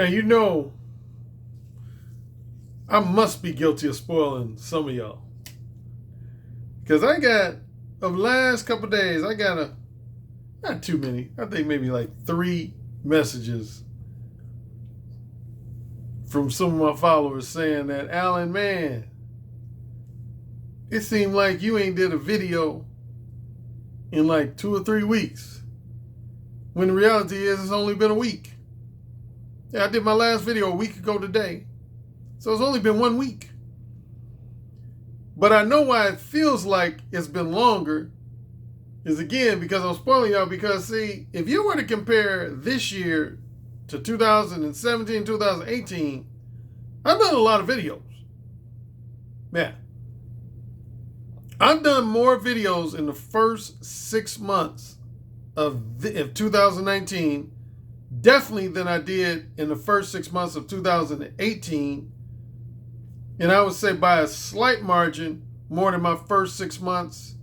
Now, I must be guilty of spoiling some of y'all. Because of the last couple of days, I got not too many, I think maybe like 3 messages from some of my followers saying that, Alan, man, it seemed like you ain't did a video in like 2 or 3 weeks. When the reality is it's only been a week. Yeah, I did my last video a week ago today. So it's only been 1 week. But I know why it feels like it's been longer is, again, because I'm spoiling y'all. Because, see, if you were to compare this year to 2017, 2018, I've done a lot of videos. Yeah. I've done more videos in the first 6 months of 2019, definitely, than I did in the first 6 months of 2018. And I would say by a slight margin, more than my first 6 months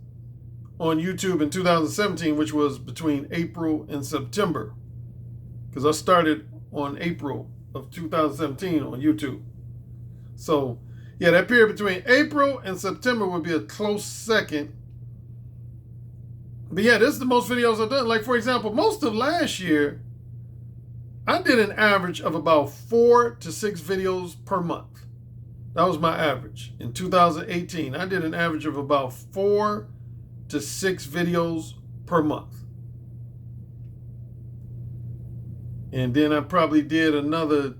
on YouTube in 2017, which was between April and September. Because I started on April of 2017 on YouTube. So, yeah, that period between April and September would be a close second. But yeah, this is the most videos I've done. Like, for example, most of last year, I did an average of about 4 to 6 videos per month. That was my average. In 2018, I did an average of about 4 to 6 videos per month. And then I probably did another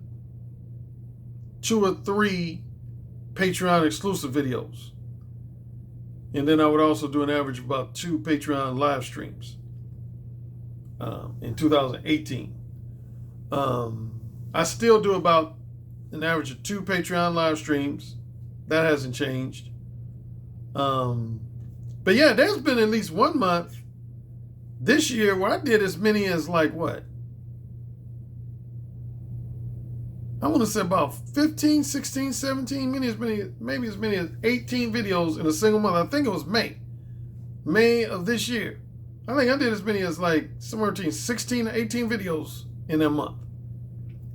2 or 3 Patreon exclusive videos. And then I would also do an average of about 2 Patreon live streams in 2018. I still do about an average of 2 Patreon live streams. That hasn't changed. But yeah, there's been at least 1 month this year where I did as many as like what? I want to say about 15, 16, 17, maybe as many as 18 videos in a single month. I think it was May of this year. I think I did as many as like somewhere between 16 to 18 videos in that month.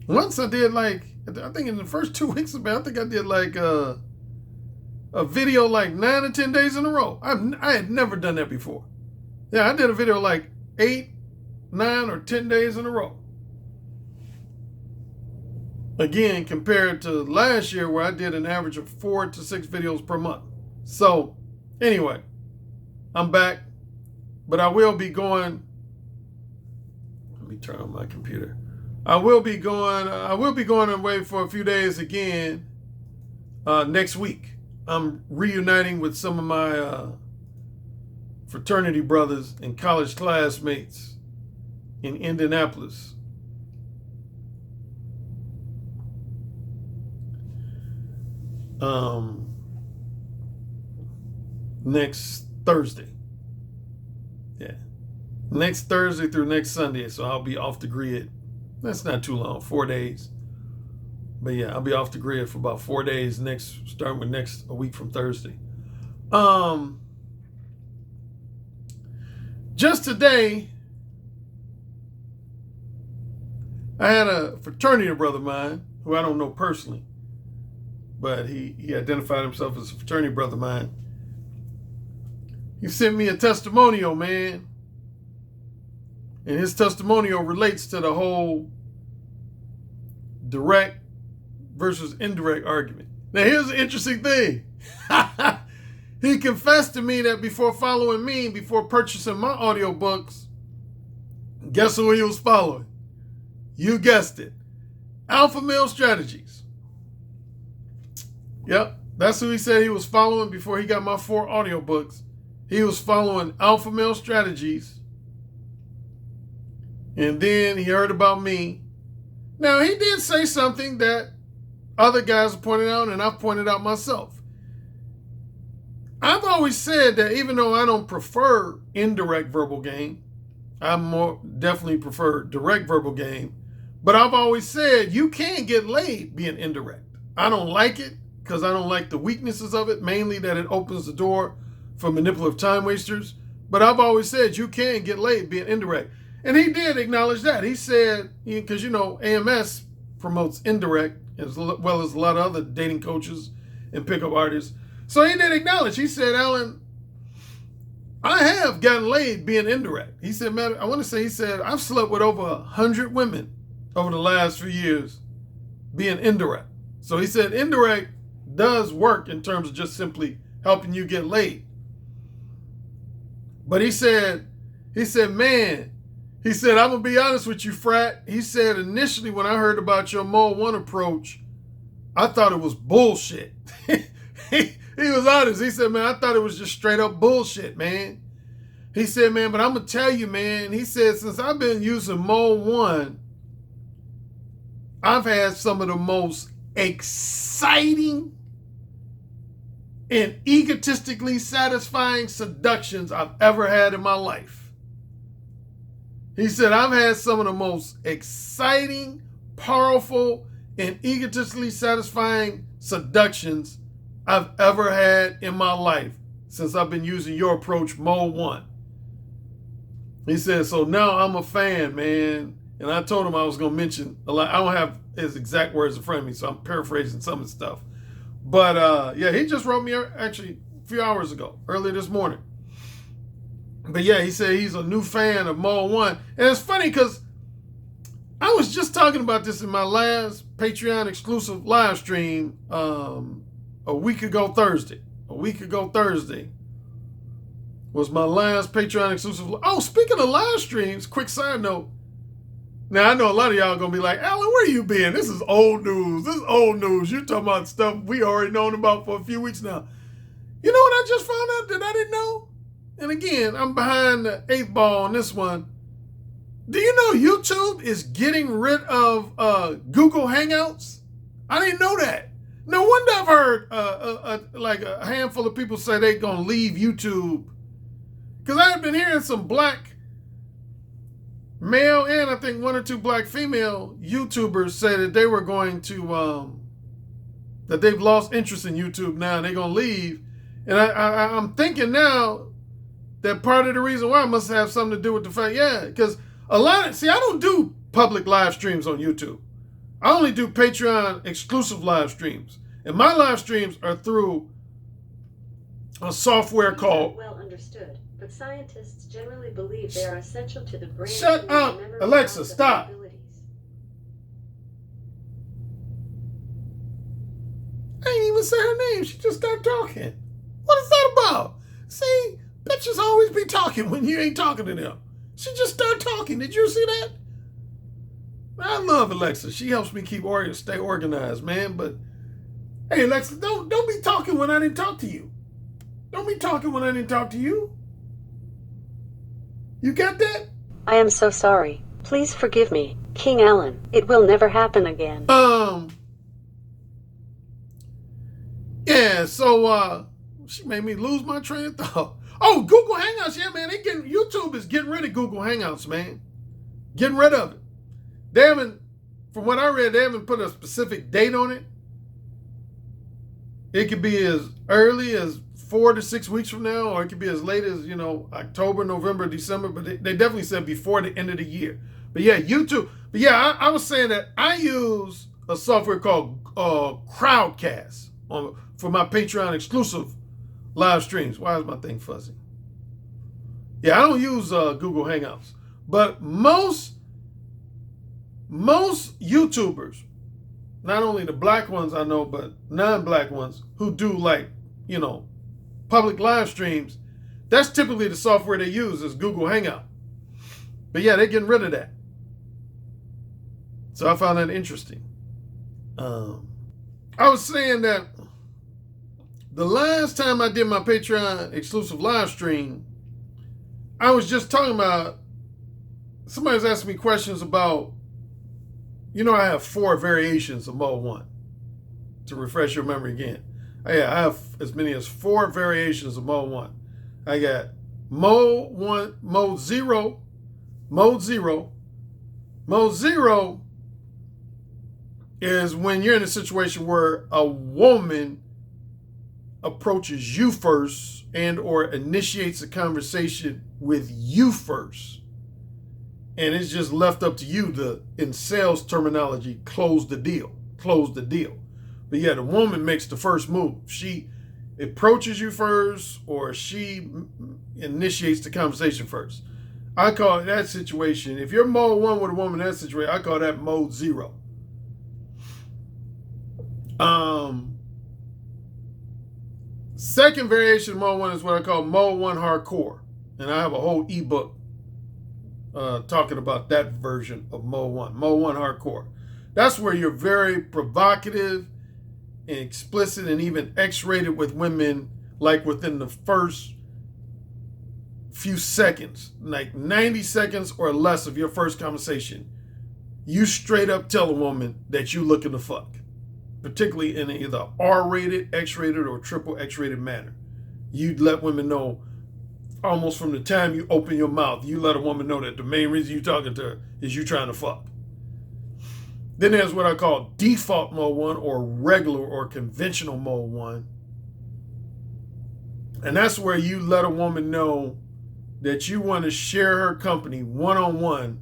Once I did like, I think in the first 2 weeks of May, I think I did like a video like 9 or 10 days in a row. I had never done that before. Yeah, I did a video like 8, 9, or 10 days in a row. Again, compared to last year where I did an average of 4 to 6 videos per month. So, anyway, I'm back. But I will be going. Let me turn on my computer. I will be going away for a few days again next week. I'm reuniting with some of my fraternity brothers and college classmates in Indianapolis. Next Thursday. Yeah. Next Thursday through next Sunday. So I'll be off the grid. That's not too long, 4 days. But yeah, I'll be off the grid for about 4 days starting with a week from Thursday. Just today, I had a fraternity brother of mine who I don't know personally, but he identified himself as a fraternity brother of mine. He sent me a testimonial, man. And his testimonial relates to the whole direct versus indirect argument. Now, here's an interesting thing. He confessed to me that before following me, before purchasing my audiobooks, guess who he was following? You guessed it. Alpha Male Strategies. Yep, that's who he said he was following before he got my 4 audiobooks. He was following Alpha Male Strategies. And then he heard about me. Now, he did say something that other guys have pointed out, and I've pointed out myself. I've always said that even though I don't prefer indirect verbal game, I definitely prefer direct verbal game. But I've always said you can get laid being indirect. I don't like it because I don't like the weaknesses of it, mainly that it opens the door for manipulative time wasters. But I've always said you can get laid being indirect. And he did acknowledge that. He said, because, AMS promotes indirect, as well as a lot of other dating coaches and pickup artists. So he did acknowledge. He said, Alan, I have gotten laid being indirect. He said, man, I want to say, he said, I've slept with over 100 women over the last few years being indirect. So he said indirect does work in terms of just simply helping you get laid. But he said, man, he said, I'm going to be honest with you, Frat. He said, initially when I heard about your Mode 1 approach, I thought it was bullshit. He was honest. He said, man, I thought it was just straight up bullshit, man. He said, man, but I'm going to tell you, man. He said, since I've been using Mode 1, I've had some of the most exciting and egotistically satisfying seductions I've ever had in my life. He said, I've had some of the most exciting, powerful, and egotistically satisfying seductions I've ever had in my life since I've been using your approach, Mode 1. He said, so now I'm a fan, man. And I told him I was going to mention a lot. I don't have his exact words in front of me, so I'm paraphrasing some of the stuff. But yeah, he just wrote me actually a few hours ago, earlier this morning. But yeah, he said he's a new fan of Mode 1. And it's funny because I was just talking about this in my last Patreon exclusive live stream a week ago Thursday. A week ago Thursday was my last Patreon exclusive. Oh, speaking of live streams, quick side note. Now, I know a lot of y'all are going to be like, Alan, where you been? This is old news. This is old news. You're talking about stuff we already known about for a few weeks now. You know what I just found out that I didn't know? And again, I'm behind the 8 ball on this one. Do you know YouTube is getting rid of Google Hangouts? I didn't know that. No wonder I've heard like a handful of people say they're going to leave YouTube. Because I've been hearing some black male and I think 1 or 2 black female YouTubers say that they were going to, that they've lost interest in YouTube now and they're going to leave. And I'm thinking now that part of the reason why must have something to do with the fact, yeah, because I don't do public live streams on YouTube. I only do Patreon exclusive live streams. And my live streams are through a software called... Well understood, but scientists generally believe they are essential to the brain. Shut up, Alexa, stop. I ain't even say her name. She just started talking. What is that about? See, bitches always be talking when you ain't talking to them. She just started talking. Did you see that? I love Alexa. She helps me stay organized, man. But hey, Alexa, don't be talking when I didn't talk to you. Don't be talking when I didn't talk to you. You got that? I am so sorry. Please forgive me, King Alan. It will never happen again. Yeah, so she made me lose my train of thought. Oh, Google Hangouts, yeah, man. YouTube is getting rid of Google Hangouts, man. Getting rid of it. They haven't, from what I read, they haven't put a specific date on it. It could be as early as 4 to 6 weeks from now, or it could be as late as, October, November, December, but they definitely said before the end of the year. But yeah, YouTube. But yeah, I was saying that I use a software called Crowdcast for my Patreon exclusive live streams. Why is my thing fuzzy? Yeah, I don't use Google Hangouts. But most YouTubers, not only the black ones I know, but non-black ones who do public live streams, that's typically the software they use is Google Hangout. But yeah, they're getting rid of that. So I found that interesting. I was saying that the last time I did my Patreon exclusive live stream, I was just talking about, somebody was asking me questions about, I have 4 variations of Mode 1. To refresh your memory again. I have as many as 4 variations of Mode 1. I got Mode 1, Mode 0, Mode 0. Mode 0 is when you're in a situation where a woman approaches you first and or initiates a conversation with you first. And it's just left up to you to, in sales terminology, close the deal. Close the deal. But yeah, the woman makes the first move. She approaches you first, or she initiates the conversation first. I call that situation, if you're mode 1 with a woman in that situation, I call that mode 0. Second variation of mode 1 is what I call mode 1 hardcore. And I have a whole ebook talking about that version of mode 1. Mode 1 hardcore. That's where you're very provocative and explicit and even X-rated with women, like within the first few seconds, like 90 seconds or less of your first conversation. You straight up tell a woman that you looking to fuck, particularly in either R-rated, X-rated, or triple X-rated manner. You'd let women know almost from the time you open your mouth. You let a woman know that the main reason you're talking to her is you trying to fuck. Then there's what I call default mode 1, or regular or conventional mode 1. And that's where you let a woman know that you want to share her company one-on-one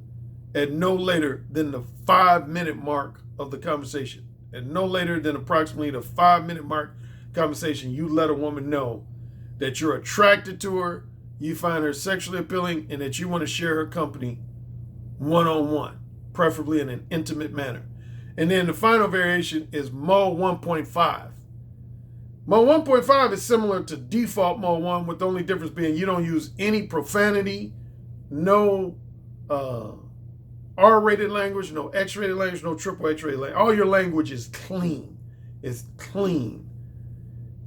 at no later than the 5-minute mark of the conversation. At no later than approximately the 5-minute mark conversation, you let a woman know that you're attracted to her, you find her sexually appealing, and that you want to share her company one-on-one, preferably in an intimate manner. And then the final variation is mode 1.5. Mode 1.5 is similar to default mode 1, with the only difference being you don't use any profanity, no R-rated language, no X-rated language, no triple X-rated language. All your language is clean. It's clean.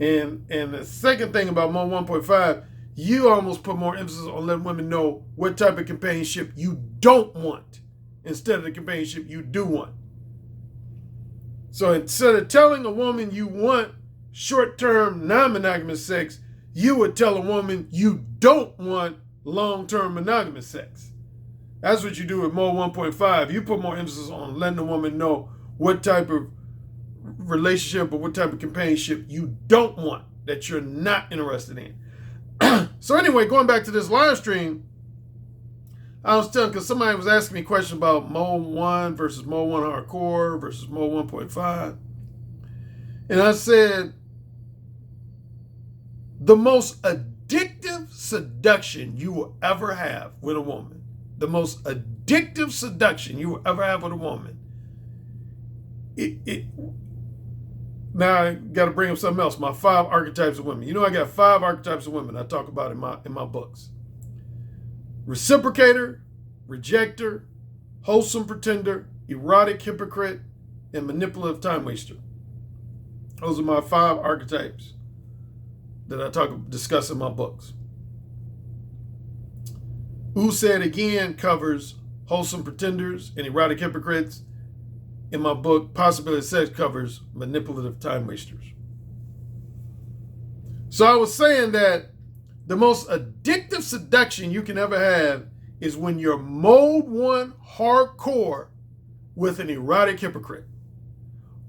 And the second thing about mode 1.5, you almost put more emphasis on letting women know what type of companionship you don't want instead of the companionship you do want. So instead of telling a woman you want short-term non-monogamous sex, you would tell a woman you don't want long-term monogamous sex. That's what you do with mode 1.5. You put more emphasis on letting the woman know what type of relationship or what type of companionship you don't want, that you're not interested in. So anyway, going back to this live stream, I was telling, because somebody was asking me a question about mode 1 versus mode 1 hardcore versus mode 1.5. And I said, the most addictive seduction you will ever have with a woman, the most addictive seduction you will ever have with a woman, now I got to bring up something else, my 5 archetypes of women. You know, I got 5 archetypes of women I talk about in my books. Reciprocator, rejector, wholesome pretender, erotic hypocrite, and manipulative time waster. Those are my 5 archetypes that I discuss in my books. Who Said Again covers wholesome pretenders and erotic hypocrites. In my book, Possibility of Sex covers manipulative time wasters. So I was saying that the most addictive seduction you can ever have is when you're mode 1 hardcore with an erotic hypocrite.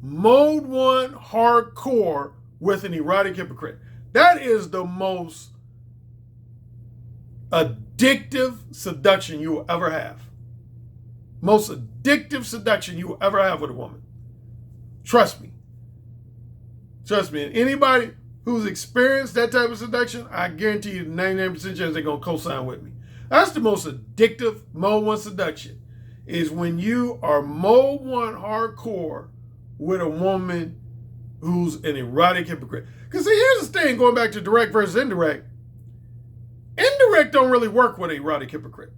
Mode 1 hardcore with an erotic hypocrite. That is the most addictive seduction you will ever have. Most addictive seduction you will ever have with a woman. Trust me. Trust me. And anybody who's experienced that type of seduction, I guarantee you 99% chance they're going to co-sign with me. That's the most addictive mode 1 seduction, is when you are mode 1 hardcore with a woman who's an erotic hypocrite. Because see, here's the thing, going back to direct versus indirect. Indirect don't really work with an erotic hypocrite.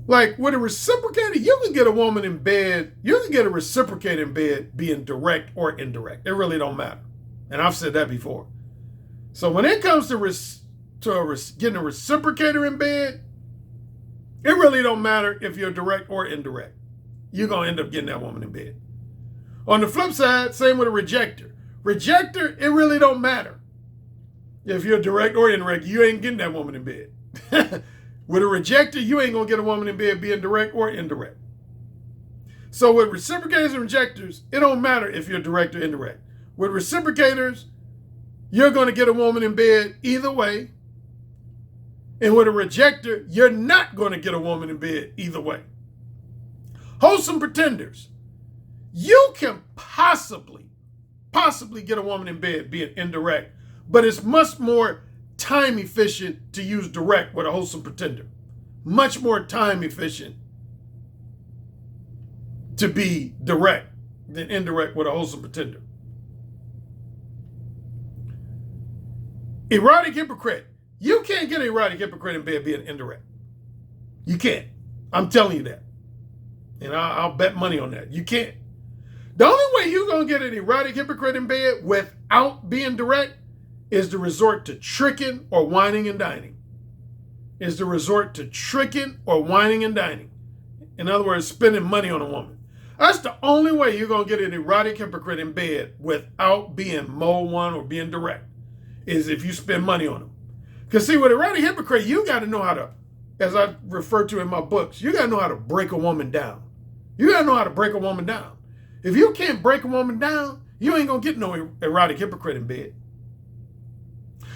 Like with a reciprocator, you can get a woman in bed, you can get a reciprocator in bed being direct or indirect. It really don't matter. And I've said that before. So when it comes to getting a reciprocator in bed, it really don't matter if you're direct or indirect. You're going to end up getting that woman in bed. On the flip side, same with a rejector. Rejector, it really don't matter. If you're direct or indirect, you ain't getting that woman in bed. With a rejector, you ain't going to get a woman in bed being direct or indirect. So with reciprocators and rejectors, it don't matter if you're direct or indirect. With reciprocators, you're going to get a woman in bed either way. And with a rejecter, you're not going to get a woman in bed either way. Wholesome pretenders. You can possibly get a woman in bed being indirect, but it's much more time efficient to use direct with a wholesome pretender. Much more time efficient to be direct than indirect with a wholesome pretender. Erotic hypocrite. You can't get an erotic hypocrite in bed being indirect. You can't. I'm telling you that. And I'll bet money on that. You can't. The only way you're going to get an erotic hypocrite in bed without being direct is to resort to tricking or whining and dining. Is to resort to tricking or whining and dining. In other words, spending money on a woman. That's the only way you're going to get an erotic hypocrite in bed without being mode one or being direct, is if you spend money on them. Because see, with erotic hypocrite, you got to know how to, as I refer to in my books, you got to know how to break a woman down. You got to know how to break a woman down. If you can't break a woman down, you ain't going to get no erotic hypocrite in bed.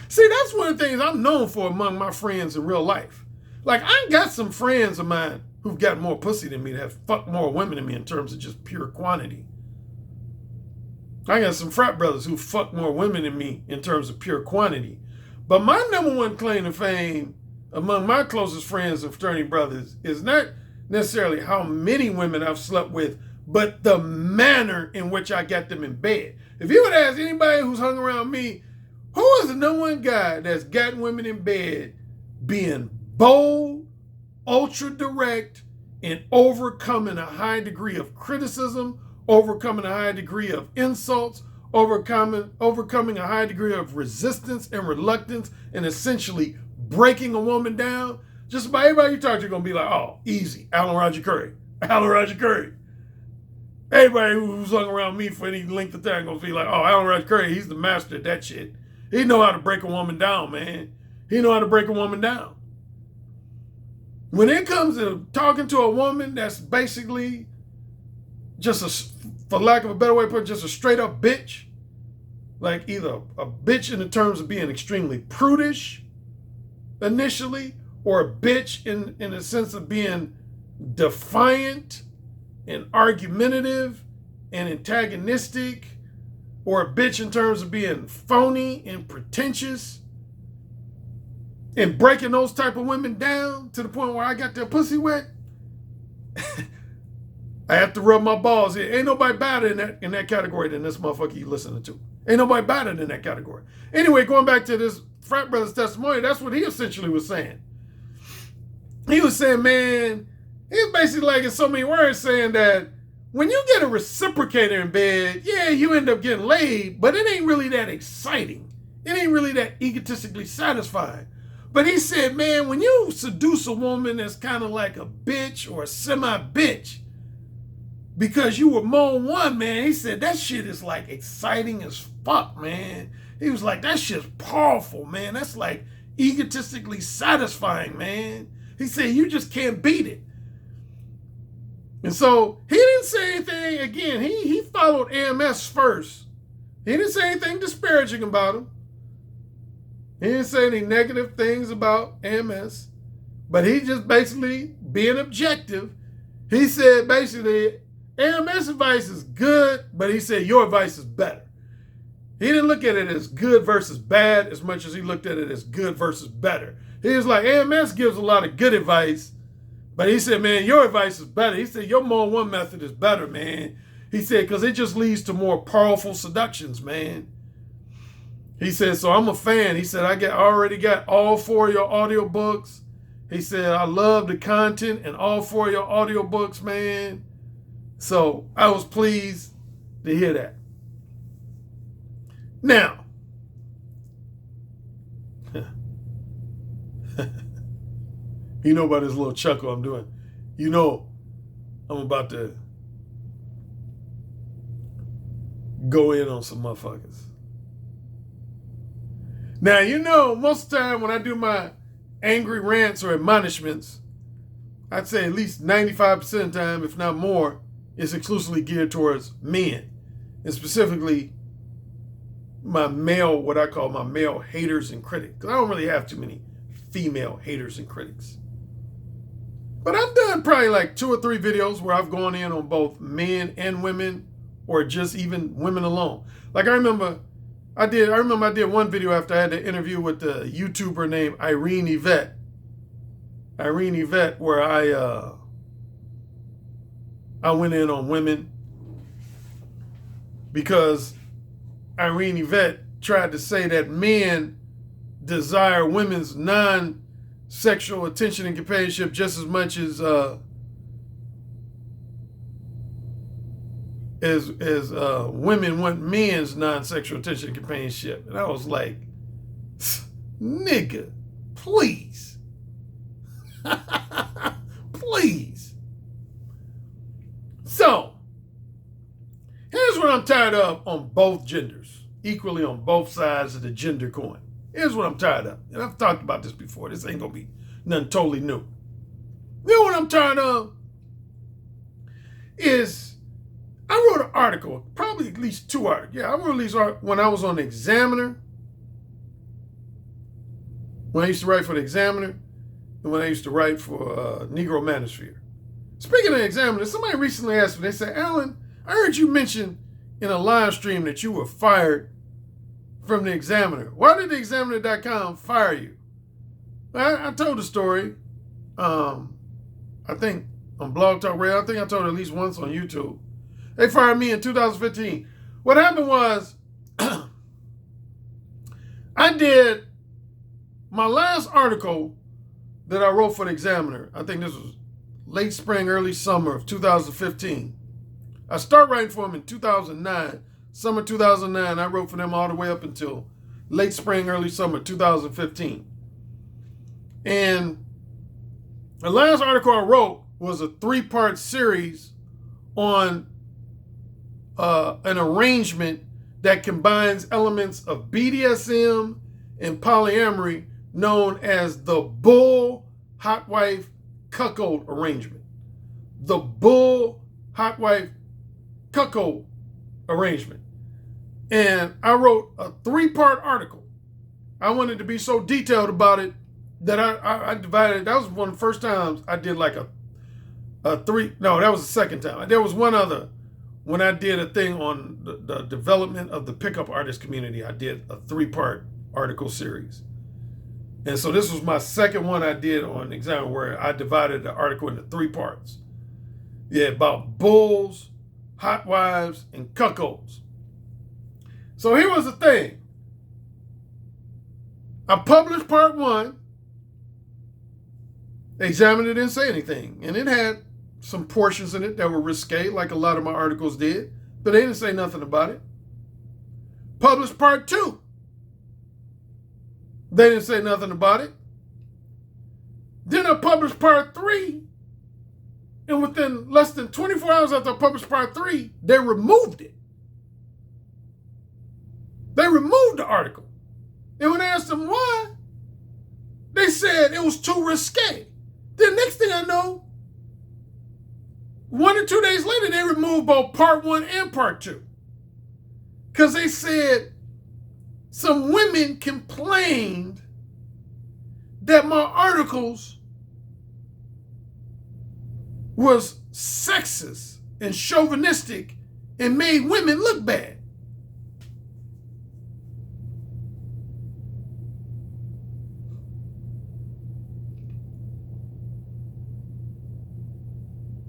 See, that's one of the things I'm known for among my friends in real life. Like, I got some friends of mine who've got more pussy than me, that have fucked more women than me in terms of just pure quantity. I got some frat brothers who fuck more women than me in terms of pure quantity. But my number one claim to fame among my closest friends and fraternity brothers is not necessarily how many women I've slept with, but the manner in which I got them in bed. If you would ask anybody who's hung around me, who is the number one guy that's gotten women in bed being bold, ultra direct, and overcoming a high degree of criticism, overcoming a high degree of insults, overcoming a high degree of resistance and reluctance, and essentially breaking a woman down? Just about everybody you talk to is going to be like, oh, easy, Alan Roger Currie. Alan Roger Currie. Everybody who's hung around me for any length of time going to be like, oh, Alan Roger Currie, he's the master of that shit. He know how to break a woman down, man. He know how to break a woman down. When it comes to talking to a woman that's basically just for lack of a better way to put it, just a straight up bitch, like either a bitch in the terms of being extremely prudish initially, or a bitch in the sense of being defiant and argumentative and antagonistic, or a bitch in terms of being phony and pretentious, and breaking those type of women down to the point where I got their pussy wet, I have to rub my balls here. Ain't nobody better in that category than this motherfucker you listening to. Ain't nobody better in that category. Anyway, going back to this frat brother's testimony, that's what he essentially was saying. He was saying, man, he was basically like in so many words saying that when you get a reciprocator in bed, yeah, you end up getting laid, but it ain't really that exciting. It ain't really that egotistically satisfying. But he said, man, when you seduce a woman that's kind of like a bitch or a semi-bitch, because you were mode one, man, he said that shit is like exciting as fuck, man. He was like, that shit's powerful, man. That's like egotistically satisfying, man. He said, you just can't beat it. And so he didn't say anything, again, he followed AMS first. He didn't say anything disparaging about him. He didn't say any negative things about AMS. But he just basically, being objective, he said basically, AMS advice is good, but he said your advice is better. He didn't look at it as good versus bad as much as he looked at it as good versus better. He was like, AMS gives a lot of good advice, but he said, man, your advice is better. He said, your mode one method is better, man. He said, because it just leads to more powerful seductions, man. He said, so I'm a fan. He said, I already got all 4 of your audiobooks. He said, I love the content in all 4 of your audiobooks, man. So I was pleased to hear that. Now, you know about this little chuckle I'm doing. You know I'm about to go in on some motherfuckers. Now, you know, most of the time when I do my angry rants or admonishments, I'd say at least 95% of the time, if not more, it's exclusively geared towards men. And specifically, my male, what I call my male haters and critics. Because I don't really have too many female haters and critics. But I've done probably like 2 or 3 videos where I've gone in on both men and women, or just even women alone. Like I remember I did one video after I had the interview with the YouTuber named Irene Yvette, where I went in on women because Irene Yvette tried to say that men desire women's non-sexual attention and companionship just as much as women want men's non-sexual attention and companionship. And I was like, nigga, please. Please. So, here's what I'm tired of on both genders, equally on both sides of the gender coin. Here's what I'm tired of. And I've talked about this before. This ain't going to be nothing totally new. You know what I'm tired of? Is I wrote an article, probably at least 2 articles. Yeah, I wrote at least when I was on the Examiner, when I used to write for the Examiner, and when I used to write for Negro Manosphere. Speaking of the Examiner, somebody recently asked me, they said, Alan, I heard you mention in a live stream that you were fired from the Examiner. Why did the Examiner.com fire you? I told the story, I think on Blog Talk Radio. I think I told it at least once on YouTube. They fired me in 2015. What happened was, I did my last article that I wrote for the Examiner. I think this was late spring, early summer of 2015. I started writing for them in 2009. Summer 2009, I wrote for them all the way up until late spring, early summer 2015. And the last article I wrote was a 3-part series on an arrangement that combines elements of BDSM and polyamory known as the bull hot wife cuckold arrangement. The bull hot wife cuckold arrangement. And I wrote a 3-part article. I wanted to be so detailed about it that I divided. That was one of the first times I did like a 3. No, that was the second time. There was one other. When I did a thing on the development of the pickup artist community, I did a 3-part article series. And so this was my second one I did on Examiner, where I divided the article into 3 parts. Yeah, about bulls, hot wives, and cuckolds. So here was the thing. I published part 1. The Examiner didn't say anything. And it had some portions in it that were risque, like a lot of my articles did. But they didn't say nothing about it. Published part 2. They didn't say nothing about it. Then I published part 3. And within less than 24 hours after I published part 3, they removed it. They removed the article. And when I asked them why, they said it was too risque. Then next thing I know, 1 or 2 days later, they removed both part 1 and part 2. Because they said some women complained that my articles was sexist and chauvinistic and made women look bad.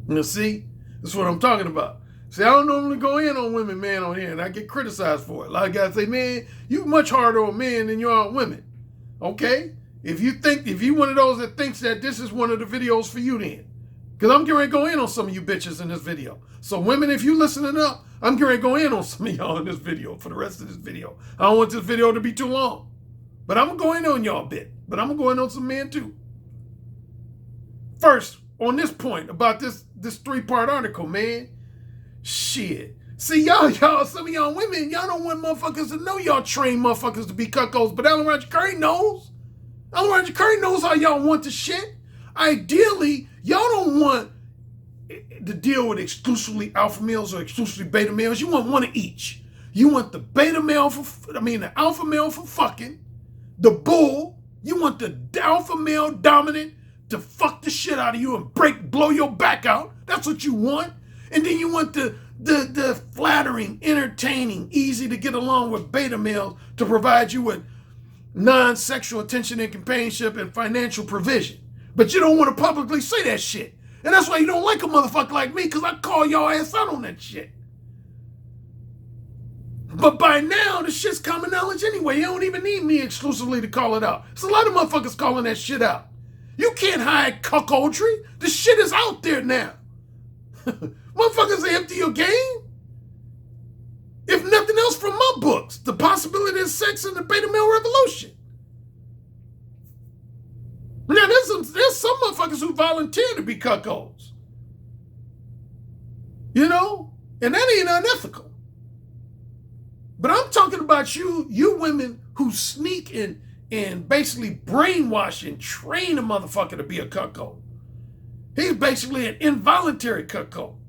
You see, that's what I'm talking about. See, I don't normally go in on women, man, on here, and I get criticized for it. A lot of guys say, man, you much harder on men than you are on women. Okay? If you one of those that thinks that this is one of the videos for you, then. Because I'm getting ready to go in on some of you bitches in this video. So women, if you listening up, I'm getting ready to go in on some of y'all in this video for the rest of this video. I don't want this video to be too long. But I'm going to go in on y'all a bit. But I'm going to go in on some men too. First, on this point about this 3-part article, man. Shit. See, y'all, some of y'all women, y'all don't want motherfuckers to know y'all train motherfuckers to be cuckolds, but Alan Roger Currie knows. Alan Roger Currie knows how y'all want the shit. Ideally, y'all don't want to deal with exclusively alpha males or exclusively beta males. You want one of each. You want the beta male the alpha male for fucking, the bull You want the alpha male dominant to fuck the shit out of you and blow your back out. That's what you want. And then you want the flattering, entertaining, easy to get along with beta males to provide you with non-sexual attention and companionship and financial provision. But you don't want to publicly say that shit. And that's why you don't like a motherfucker like me, because I call y'all ass out on that shit. But by now, the shit's common knowledge anyway. You don't even need me exclusively to call it out. There's a lot of motherfuckers calling that shit out. You can't hide cuckoldry. The shit is out there now. Motherfuckers empty your game. If nothing else from my books, The Possibility of Sex and the Beta Male Revolution. Now, there's some motherfuckers who volunteer to be cuckolds. You know? And that ain't unethical. But I'm talking about you women who sneak and basically brainwash and train a motherfucker to be a cuckold. He's basically an involuntary cuckold.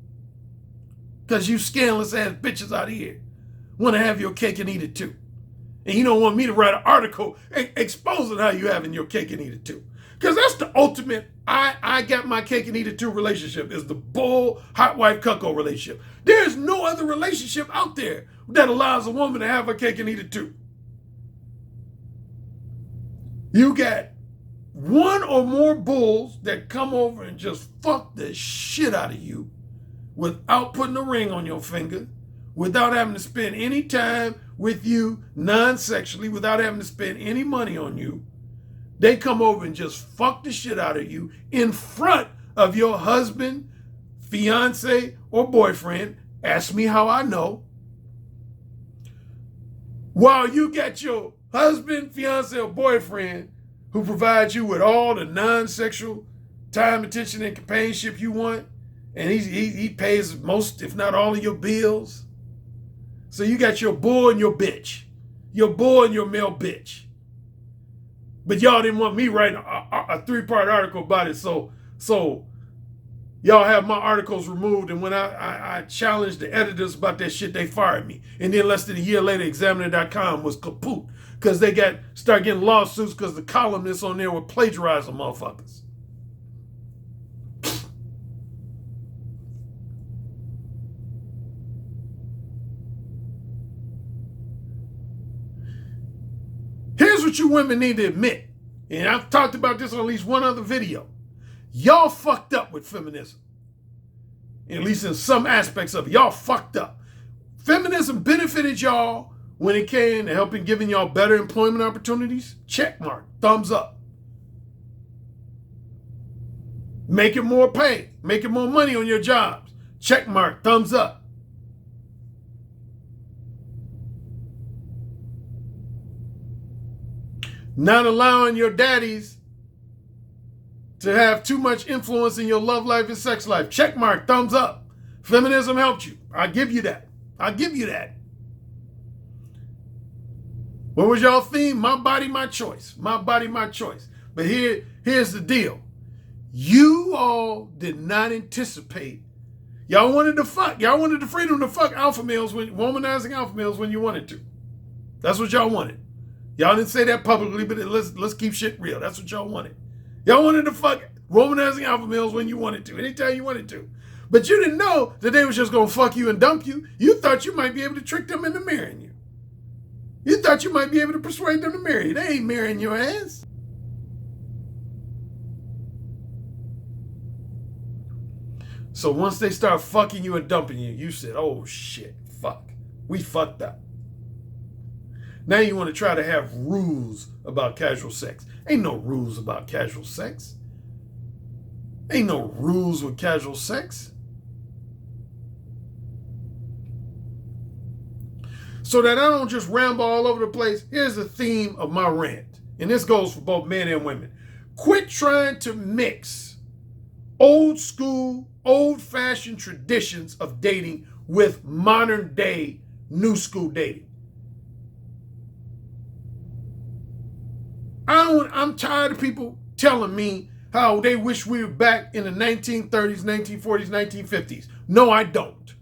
Because you scandalous ass bitches out here want to have your cake and eat it too. And you don't want me to write an article exposing how you having your cake and eat it too. Because that's the ultimate, I got my cake and eat it too relationship, is the bull hot wife cuckold relationship. There's no other relationship out there that allows a woman to have her cake and eat it too. You got one or more bulls that come over and just fuck the shit out of you without putting a ring on your finger, without having to spend any time with you non-sexually, without having to spend any money on you. They come over and just fuck the shit out of you in front of your husband, fiance, or boyfriend. Ask me how I know. While you got your husband, fiance, or boyfriend who provides you with all the non-sexual time, attention, and companionship you want, and he pays most, if not all, of your bills. So you got your bull and your bitch. Your bull and your male bitch. But y'all didn't want me writing a 3-part article about it, so y'all have my articles removed, and when I challenged the editors about that shit, they fired me. And then less than a year later, Examiner.com was kaput, because they started getting lawsuits because the columnists on there were plagiarizing motherfuckers. Here's what you women need to admit, and I've talked about this on at least one other video. Y'all fucked up with feminism. At least in some aspects of it. Y'all fucked up. Feminism benefited y'all when it came to helping giving y'all better employment opportunities. Check mark. Thumbs up. Making more pay. Making more money on your jobs. Check mark. Thumbs up. Not allowing your daddies to have too much influence in your love life and sex life. Check mark, thumbs up. Feminism helped you. I'll give you that. I'll give you that. What was y'all theme? My body, my choice. My body, my choice. But here's the deal. You all did not anticipate. Y'all wanted to fuck. Y'all wanted the freedom to fuck alpha males, womanizing alpha males when you wanted to. That's what y'all wanted. Y'all didn't say that publicly, but let's keep shit real. That's what y'all wanted. Y'all wanted to fuck womanizing alpha males when you wanted to, anytime you wanted to. But you didn't know that they was just going to fuck you and dump you. You thought you might be able to trick them into marrying you. You thought you might be able to persuade them to marry you. They ain't marrying your ass. So once they start fucking you and dumping you, you said, oh shit, fuck. We fucked up. Now you want to try to have rules about casual sex. Ain't no rules about casual sex. Ain't no rules with casual sex. So that I don't just ramble all over the place, here's the theme of my rant. And this goes for both men and women. Quit trying to mix old school, old-fashioned traditions of dating with modern day, new school dating. I'm tired of people telling me how they wish we were back in the 1930s, 1940s, 1950s. No, I don't.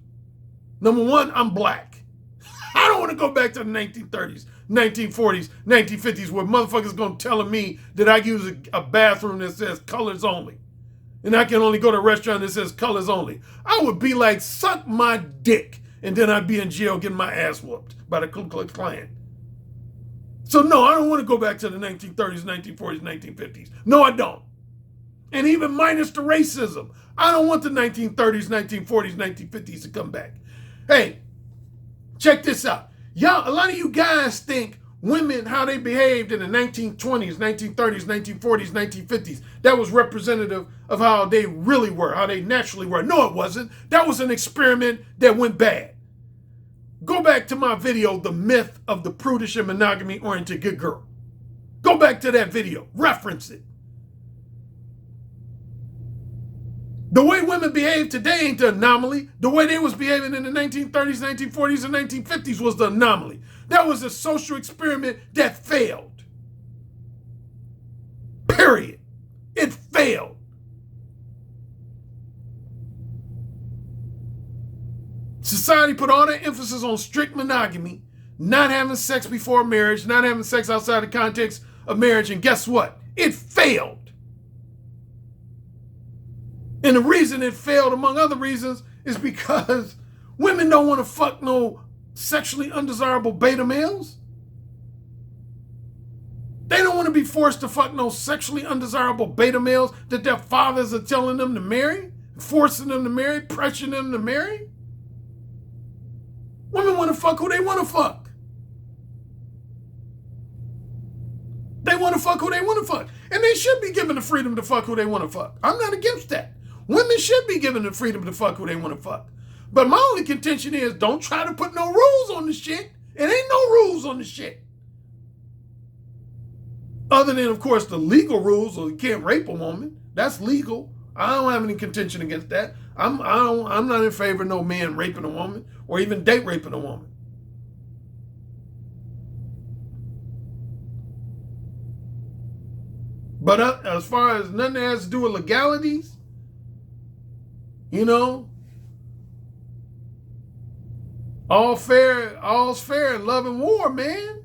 Number one, I'm black. I don't want to go back to the 1930s, 1940s, 1950s where motherfuckers going to telling me that I use a bathroom that says colors only. And I can only go to a restaurant that says colors only. I would be like, suck my dick. And then I'd be in jail getting my ass whooped by the Ku Klux Klan. So no, I don't want to go back to the 1930s, 1940s, 1950s. No, I don't. And even minus the racism. I don't want the 1930s, 1940s, 1950s to come back. Hey, check this out. Y'all, a lot of you guys think women, how they behaved in the 1920s, 1930s, 1940s, 1950s, that was representative of how they really were, how they naturally were. No, it wasn't. That was an experiment that went bad. Go back to my video, The Myth of the Prudish and Monogamy-Oriented Good Girl. Go back to that video. Reference it. The way women behave today ain't the anomaly. The way they was behaving in the 1930s, 1940s, and 1950s was the anomaly. That was a social experiment that failed. Period. It failed. Society put all that emphasis on strict monogamy, not having sex before marriage, not having sex outside the context of marriage, and guess what? It failed. And the reason it failed, among other reasons, is because women don't want to fuck no sexually undesirable beta males. They don't want to be forced to fuck no sexually undesirable beta males that their fathers are telling them to marry, forcing them to marry, pressuring them to marry. Women want to fuck who they want to fuck. They want to fuck who they want to fuck. And they should be given the freedom to fuck who they want to fuck. I'm not against that. Women should be given the freedom to fuck who they want to fuck. But my only contention is don't try to put no rules on the shit. It ain't no rules on the shit. Other than, of course, the legal rules, or you can't rape a woman. That's legal. I don't have any contention against that. I'm not in favor of no man raping a woman or even date raping a woman. But as far as nothing that has to do with legalities, you know, all's fair in love and war, man.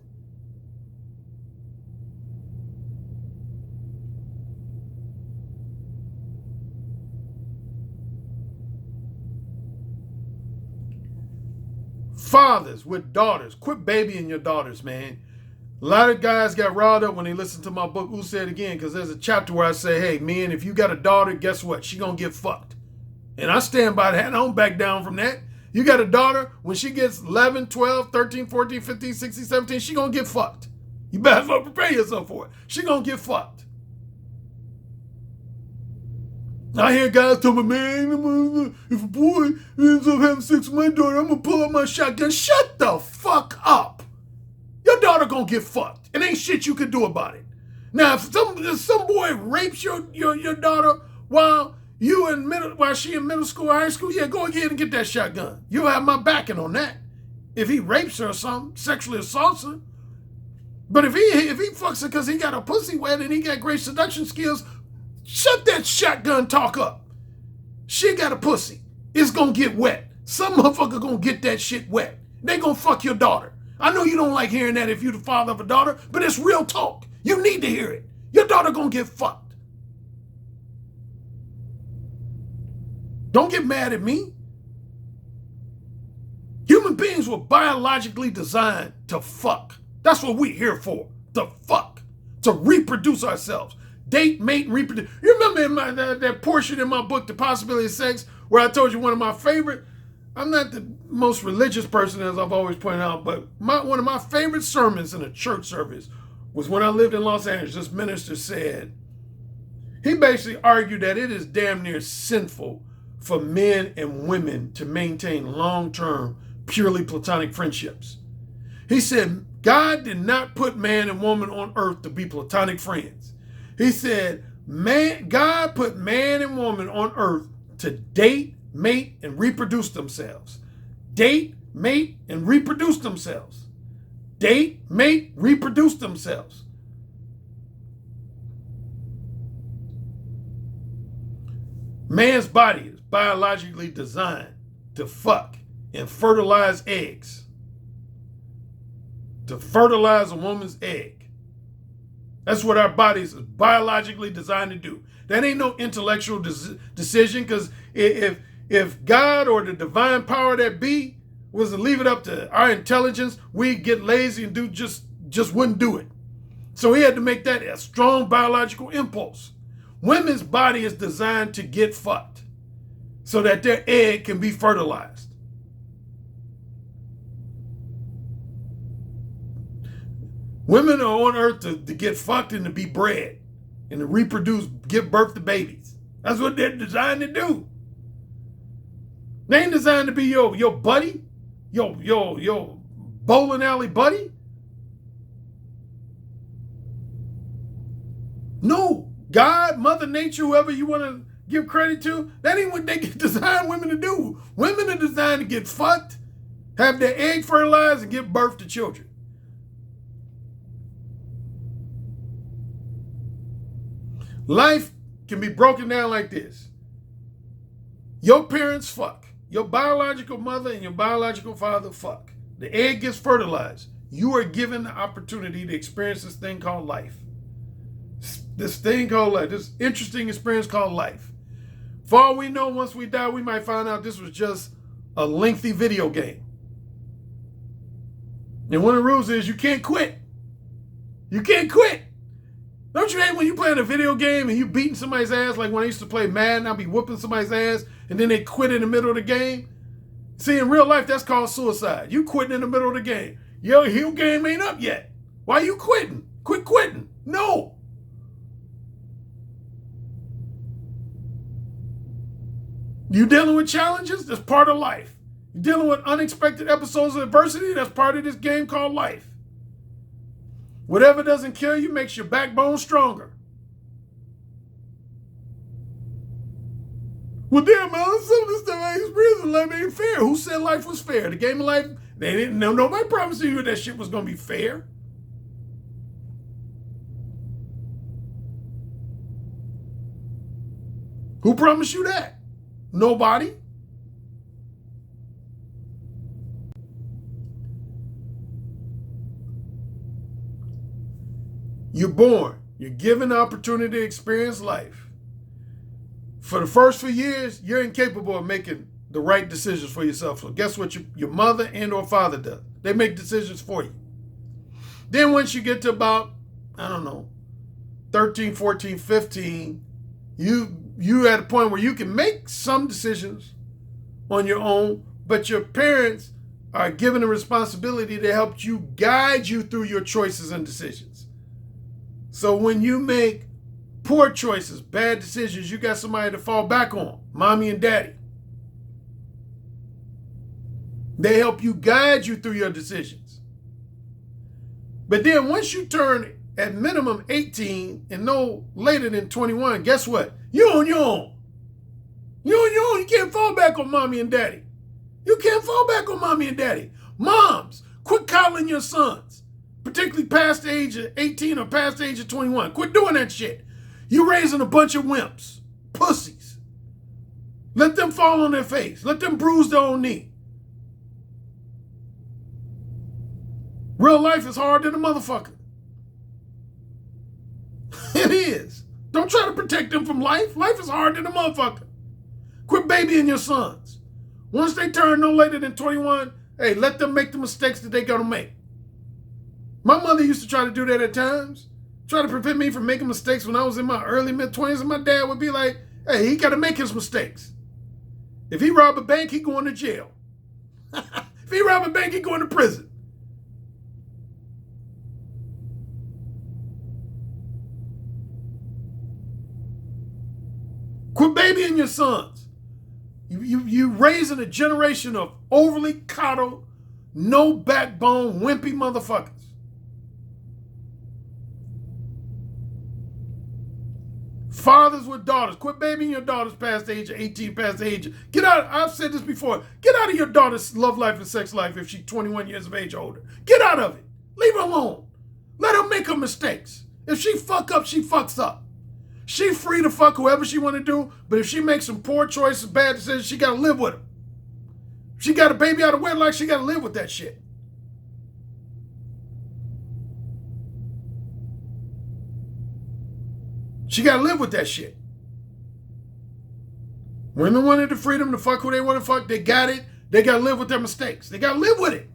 Fathers with daughters, quit babying your daughters, man. A lot of guys got riled up when they listened to my book, Who Said Again, because there's a chapter where I say, hey, man, if you got a daughter, guess what? She gonna get fucked. And I stand by that. I don't back down from that. You got a daughter, when she gets 11, 12, 13, 14, 15, 16, 17, she gonna get fucked. You better as well prepare yourself for it. She gonna get fucked. I hear guys tell me, man, if a boy ends up having sex with my daughter, I'm gonna pull out my shotgun. Shut the fuck up. Your daughter gonna get fucked. It ain't shit you can do about it. Now, if some boy rapes your daughter while she in middle school or high school, yeah, go ahead and get that shotgun. You'll have my backing on that. If he rapes her or something, sexually assaults her. But if he fucks her because he got a pussy wet and he got great seduction skills, shut that shotgun talk up. She got a pussy. It's gonna get wet. Some motherfucker gonna get that shit wet. They gonna fuck your daughter. I know you don't like hearing that if you're the father of a daughter, but it's real talk. You need to hear it. Your daughter gonna get fucked. Don't get mad at me. Human beings were biologically designed to fuck. That's what we're here for. To fuck. To reproduce ourselves. Date, mate, and reproduce. You remember in that portion in my book, The Possibility of Sex, where I told you one of my favorite, I'm not the most religious person, as I've always pointed out, but one of my favorite sermons in a church service was when I lived in Los Angeles. This minister said, he basically argued that it is damn near sinful for men and women to maintain long-term, purely platonic friendships. He said, God did not put man and woman on earth to be platonic friends. He said, God put man and woman on earth to date, mate, and reproduce themselves. Date, mate, and reproduce themselves. Date, mate, reproduce themselves. Man's body is biologically designed to fuck and fertilize eggs. to fertilize a woman's egg. That's what our bodies is biologically designed to do. That ain't no intellectual decision, because if God or the divine power that be was to leave it up to our intelligence, we'd get lazy and just wouldn't do it. So he had to make that a strong biological impulse. Women's body is designed to get fucked so that their egg can be fertilized. Women are on earth to get fucked and to be bred and to reproduce, give birth to babies. That's what they're designed to do. They ain't designed to be your buddy, your bowling alley buddy. No, God, Mother Nature, whoever you want to give credit to, that ain't what they design women to do. Women are designed to get fucked, have their egg fertilized, and give birth to children. Life can be broken down like this. Your parents fuck. Your biological mother and your biological father fuck. The egg gets fertilized. You are given the opportunity to experience this thing called life. This thing called life. This interesting experience called life. For all we know, once we die, we might find out this was just a lengthy video game. And one of the rules is you can't quit. You can't quit. Don't you hate when you playing a video game and you beating somebody's ass? Like when I used to play Madden, I'd be whooping somebody's ass and then they quit in the middle of the game. See, in real life, that's called suicide. You quitting in the middle of the game. Your heel game ain't up yet. Why you quitting? Quit quitting. No. You dealing with challenges? That's part of life. You dealing with unexpected episodes of adversity? That's part of this game called life. Whatever doesn't kill you makes your backbone stronger. Well, damn, man, some of the stuff I experienced in life ain't fair. Who said life was fair? The game of life, they didn't know. Nobody promised you that shit was going to be fair. Who promised you that? Nobody. You're born. You're given the opportunity to experience life. For the first few years, you're incapable of making the right decisions for yourself. So guess what your mother and or father does? They make decisions for you. Then once you get to about, 13, 14, 15, you at a point where you can make some decisions on your own, but your parents are given the responsibility to help you, guide you through your choices and decisions. So when you make poor choices, bad decisions, you got somebody to fall back on, mommy and daddy. They help you, guide you through your decisions. But then once you turn at minimum 18 and no later than 21, guess what? You're on your own. You're on your own. You can't fall back on mommy and daddy. You can't fall back on mommy and daddy. Moms, quit coddling your sons, particularly past the age of 18 or past the age of 21. Quit doing that shit. You're raising a bunch of wimps, pussies. Let them fall on their face. Let them bruise their own knee. Real life is hard than a motherfucker. It is. Don't try to protect them from life. Life is hard than a motherfucker. Quit babying your sons. Once they turn no later than 21, hey, let them make the mistakes that they're going to make. My mother used to try to do that at times. Try to prevent me from making mistakes when I was in my early mid-20s, and my dad would be like, hey, he got to make his mistakes. If he rob a bank, he going to jail. If he rob a bank, he going to prison. Quit babying your sons. You raising a generation of overly coddled, no backbone, wimpy motherfuckers. Fathers with daughters. Quit babying your daughters past the age of 18, past the age. Get out. I've said this before. Get out of your daughter's love life and sex life if she's 21 years of age or older. Get out of it. Leave her alone. Let her make her mistakes. If she fuck up, she fucks up. She free to fuck whoever she want to do, but if she makes some poor choices, bad decisions, she got to live with them. If she got a baby out of wedlock, she got to live with that shit. She got to live with that shit. Women wanted the freedom to fuck who they want to fuck. They got it. They got to live with their mistakes. They got to live with it.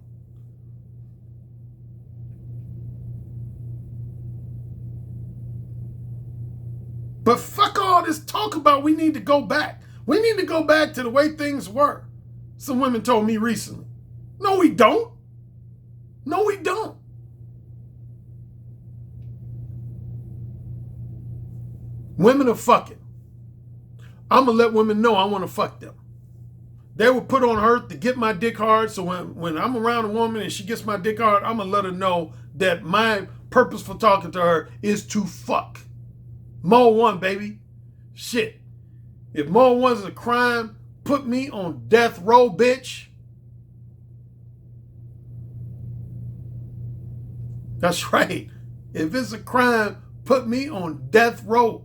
But fuck all this talk about we need to go back. We need to go back to the way things were. Some women told me recently. No, we don't. No, we don't. Women are fucking. I'm going to let women know I want to fuck them. They were put on earth to get my dick hard. So when I'm around a woman and she gets my dick hard, I'm going to let her know that my purpose for talking to her is to fuck. Mode 1, baby. Shit. If Mode 1 is a crime, put me on death row, bitch. That's right. If it's a crime, put me on death row.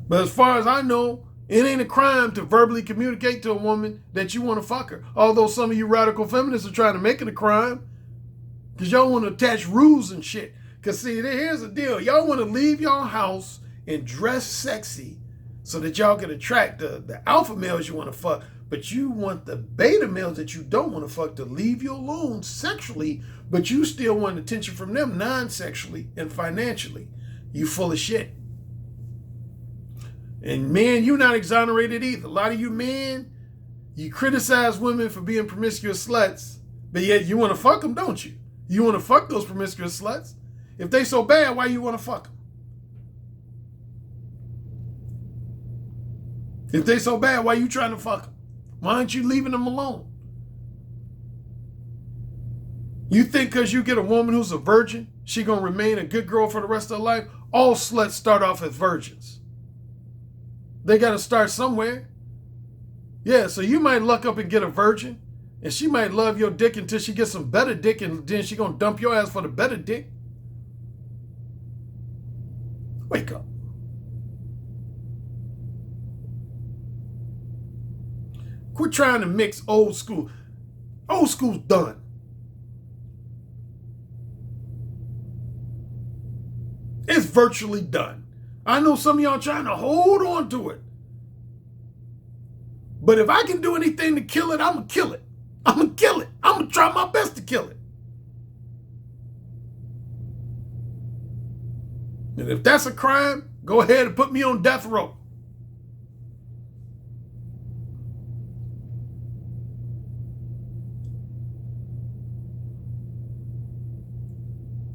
But as far as I know, it ain't a crime to verbally communicate to a woman that you want to fuck her. Although some of you radical feminists are trying to make it a crime. Because y'all want to attach rules and shit. Because see, here's the deal. Y'all want to leave y'all house and dress sexy so that y'all can attract the alpha males you want to fuck. But you want the beta males that you don't want to fuck to leave you alone sexually, but you still want attention from them non-sexually and financially. You full of shit. And men, you're not exonerated either. A lot of you men, you criticize women for being promiscuous sluts, but yet you want to fuck them, don't you? You want to fuck those promiscuous sluts. If they so bad, why you want to fuck them? If they so bad, why you trying to fuck them? Why aren't you leaving them alone? You think because you get a woman who's a virgin, she going to remain a good girl for the rest of her life? All sluts start off as virgins. They got to start somewhere. Yeah, so you might luck up and get a virgin, and she might love your dick until she gets some better dick, and then she going to dump your ass for the better dick. Wake up. Quit trying to mix old school. Old school's done. It's virtually done. I know some of y'all trying to hold on to it. But if I can do anything to kill it, I'm going to kill it. I'm going to kill it. I'm going to try my best to kill it. And if that's a crime, go ahead and put me on death row.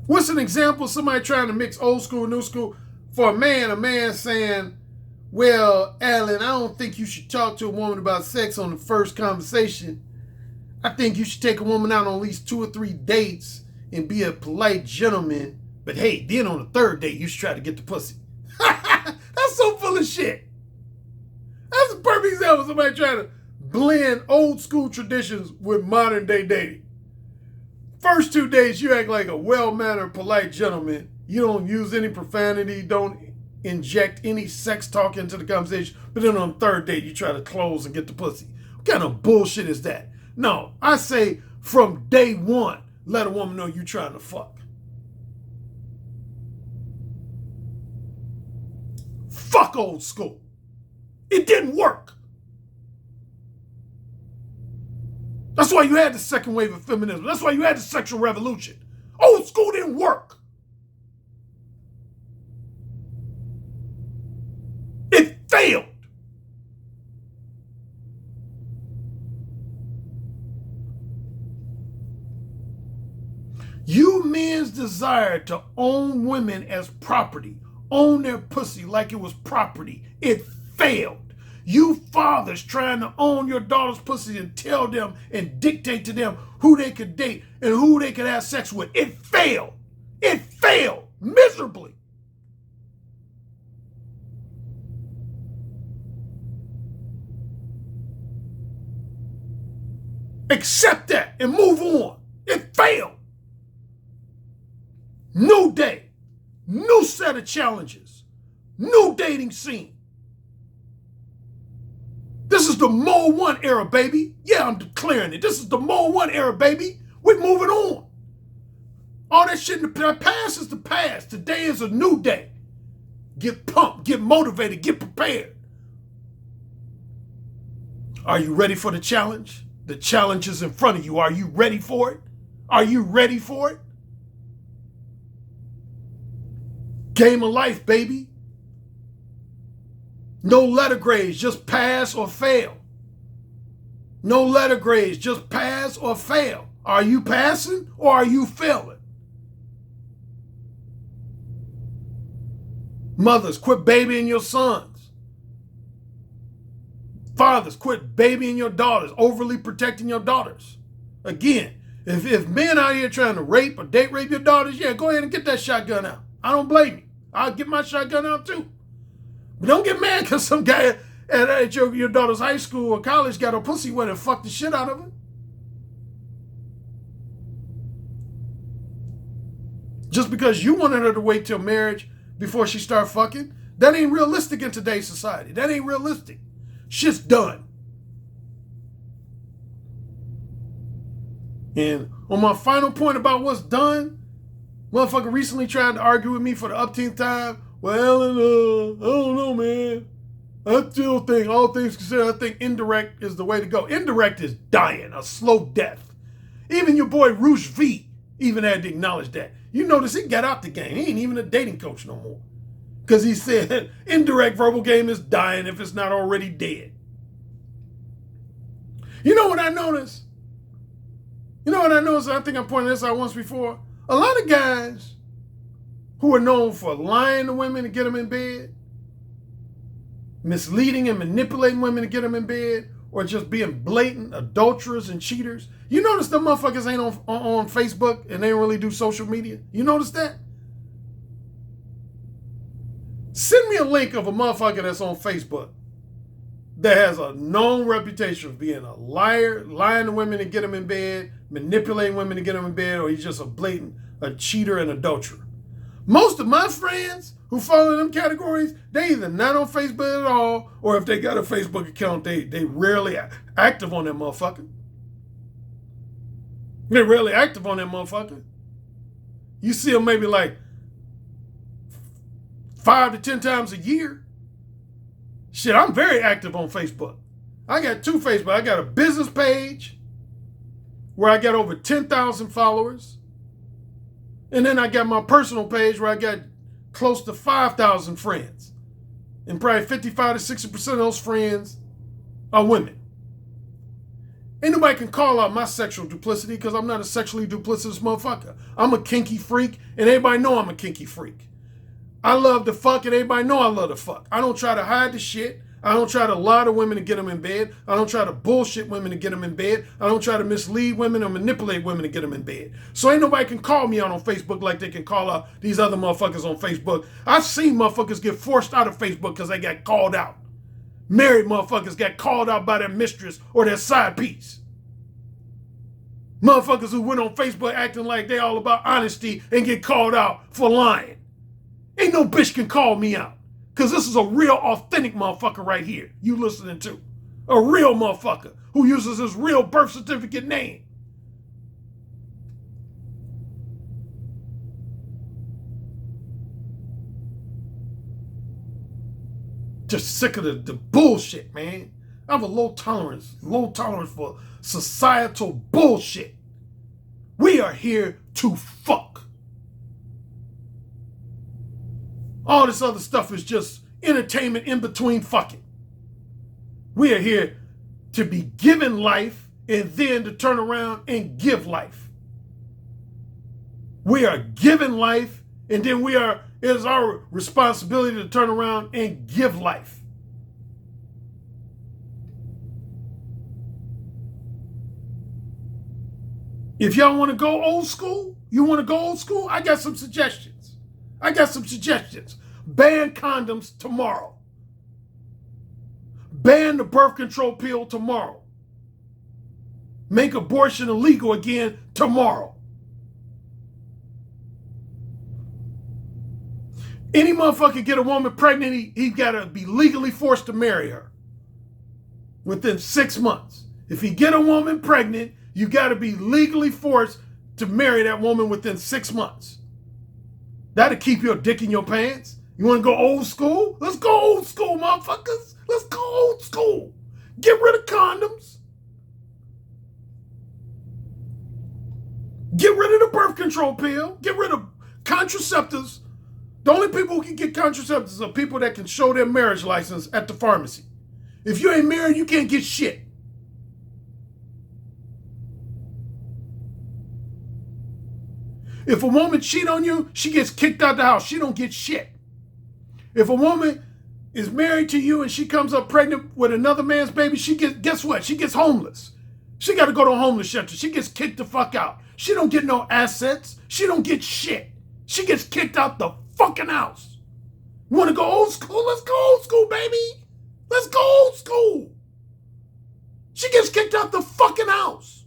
What's an example of somebody trying to mix old school and new school? For a man saying, well, Alan, I don't think you should talk to a woman about sex on the first conversation. I think you should take a woman out on at least 2 or 3 dates and be a polite gentleman. But hey, then on the 3rd date, you should try to get the pussy. That's so full of shit. That's a perfect example of somebody trying to blend old school traditions with modern day dating. First 2 days, you act like a well-mannered, polite gentleman. You don't use any profanity, don't inject any sex talk into the conversation. But then on the 3rd date, you try to close and get the pussy. What kind of bullshit is that? No, I say from day 1, let a woman know you're trying to fuck. Fuck old school. It didn't work. That's why you had the second wave of feminism. That's why you had the sexual revolution. Old school didn't work. It failed. You men's desire to own women as property, own their pussy like it was property, it failed. You fathers trying to own your daughter's pussy and tell them and dictate to them who they could date and who they could have sex with. It failed. It failed miserably. Accept that and move on. It failed. New day, new set of challenges, new dating scene. This is the Mode 1 era, baby. Yeah, I'm declaring it. This is the Mode 1 era, baby. We're moving on. All that shit in the past is the past. Today is a new day. Get pumped, get motivated, get prepared. Are you ready for the challenge? The challenge is in front of you. Are you ready for it? Are you ready for it? Game of life, baby. No letter grades, just pass or fail. No letter grades, just pass or fail. Are you passing or are you failing? Mothers, quit babying your sons. Fathers, quit babying your daughters, overly protecting your daughters. Again, if men out here trying to rape or date rape your daughters, yeah, go ahead and get that shotgun out. I don't blame you. I'll get my shotgun out too. But don't get mad because some guy at your daughter's high school or college got a pussy wet and fucked the shit out of her. Just because you wanted her to wait till marriage before she start fucking, that ain't realistic in today's society. That ain't realistic. Shit's done. And on my final point about what's done, motherfucker recently tried to argue with me for the upteenth time. Well, I don't know, man. I still think, all things considered, I think indirect is the way to go. Indirect is dying, a slow death. Even your boy Roosh V even had to acknowledge that. You notice he got out the game. He ain't even a dating coach no more. Because he said indirect verbal game is dying if it's not already dead. You know what I noticed? I think I pointed this out once before. A lot of guys who are known for lying to women to get them in bed, misleading and manipulating women to get them in bed, or just being blatant adulterers and cheaters. You notice the motherfuckers ain't on Facebook and they don't really do social media? You notice that? Send me a link of a motherfucker that's on Facebook that has a known reputation of being a liar, lying to women to get them in bed, manipulating women to get them in bed, or he's just a cheater and adulterer. Most of my friends who fall in them categories, they either not on Facebook at all, or if they got a Facebook account, they rarely active on that motherfucker. They're rarely active on that motherfucker. You see them maybe like 5 to 10 times a year. Shit, I'm very active on Facebook. I got 2 Facebook. I got a business page where I got over 10,000 followers. And then I got my personal page where I got close to 5,000 friends. And probably 55 to 60% of those friends are women. Ain't nobody can call out my sexual duplicity because I'm not a sexually duplicitous motherfucker. I'm a kinky freak, and everybody know I'm a kinky freak. I love to fuck, and everybody know I love to fuck. I don't try to hide the shit. I don't try to lie to women to get them in bed. I don't try to bullshit women to get them in bed. I don't try to mislead women or manipulate women to get them in bed. So ain't nobody can call me out on Facebook like they can call out these other motherfuckers on Facebook. I've seen motherfuckers get forced out of Facebook because they got called out. Married motherfuckers got called out by their mistress or their side piece. Motherfuckers who went on Facebook acting like they all about honesty and get called out for lying. Ain't no bitch can call me out. Because this is a real authentic motherfucker right here you listening to. A real motherfucker who uses his real birth certificate name. Just sick of the bullshit, man. I have a low tolerance for societal bullshit. We are here to fuck. All this other stuff is just entertainment in between fucking. We are here to be given life and then to turn around and give life. We are given life and then it is our responsibility to turn around and give life. If y'all want to go old school, I got some suggestions. Ban condoms tomorrow. Ban the birth control pill tomorrow. Make abortion illegal again tomorrow. Any motherfucker get a woman pregnant, he gotta be legally forced to marry her within 6 months. If he get a woman pregnant, you gotta be legally forced to marry that woman within 6 months. That'll keep your dick in your pants. You want to go old school? Let's go old school, motherfuckers. Let's go old school. Get rid of condoms. Get rid of the birth control pill. Get rid of contraceptives. The only people who can get contraceptives are people that can show their marriage license at the pharmacy. If you ain't married, you can't get shit. If a woman cheat on you, she gets kicked out the house. She don't get shit. If a woman is married to you and she comes up pregnant with another man's baby, guess what? She gets homeless. She got to go to a homeless shelter. She gets kicked the fuck out. She don't get no assets. She don't get shit. She gets kicked out the fucking house. You want to go old school? Let's go old school, baby. Let's go old school. She gets kicked out the fucking house.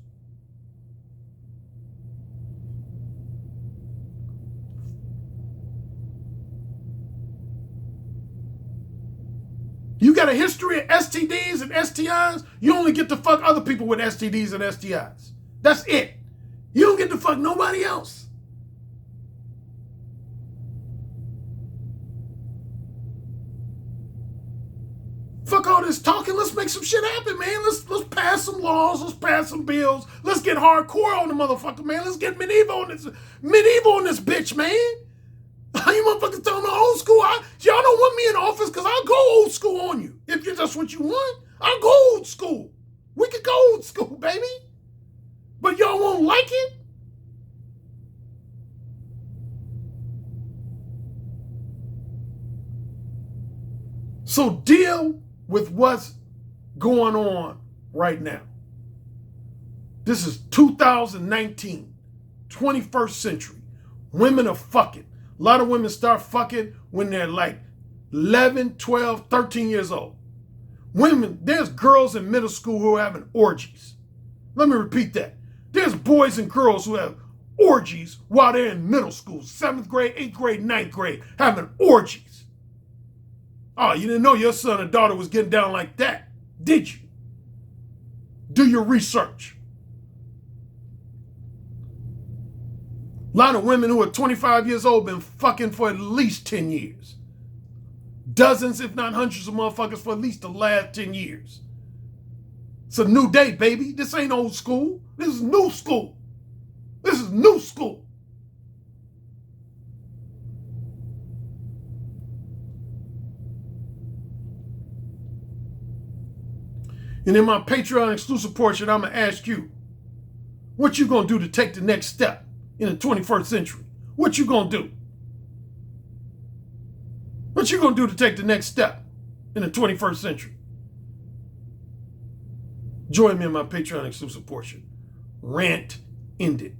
You got a history of STDs and STIs, you only get to fuck other people with STDs and STIs. That's it. You don't get to fuck nobody else. Fuck all this talking. Let's make some shit happen, man. Let's pass some laws. Let's pass some bills. Let's get hardcore on the motherfucker, man. Let's get medieval on this bitch, man. You motherfuckers talking about old school. Y'all don't want me in office because I'll go old school on you. If that's what you want, I'll go old school. We could go old school, baby. But y'all won't like it? So deal with what's going on right now. This is 2019, 21st century. Women are fucking. A lot of women start fucking when they're like 11, 12, 13 years old. Women, there's girls in middle school who are having orgies. Let me repeat that. There's boys and girls who have orgies while they're in middle school, 7th grade, 8th grade, 9th grade, having orgies. Oh, you didn't know your son or daughter was getting down like that, did you? Do your research. A lot of women who are 25 years old been fucking for at least 10 years. Dozens, if not hundreds of motherfuckers for at least the last 10 years. It's a new day, baby. This ain't old school. This is new school. This is new school. And in my Patreon exclusive portion, I'm going to ask you, what you going to do to take the next step in the 21st century? What you going to do? What you going to do to take the next step in the 21st century? Join me in my Patreon exclusive portion. Rant ended.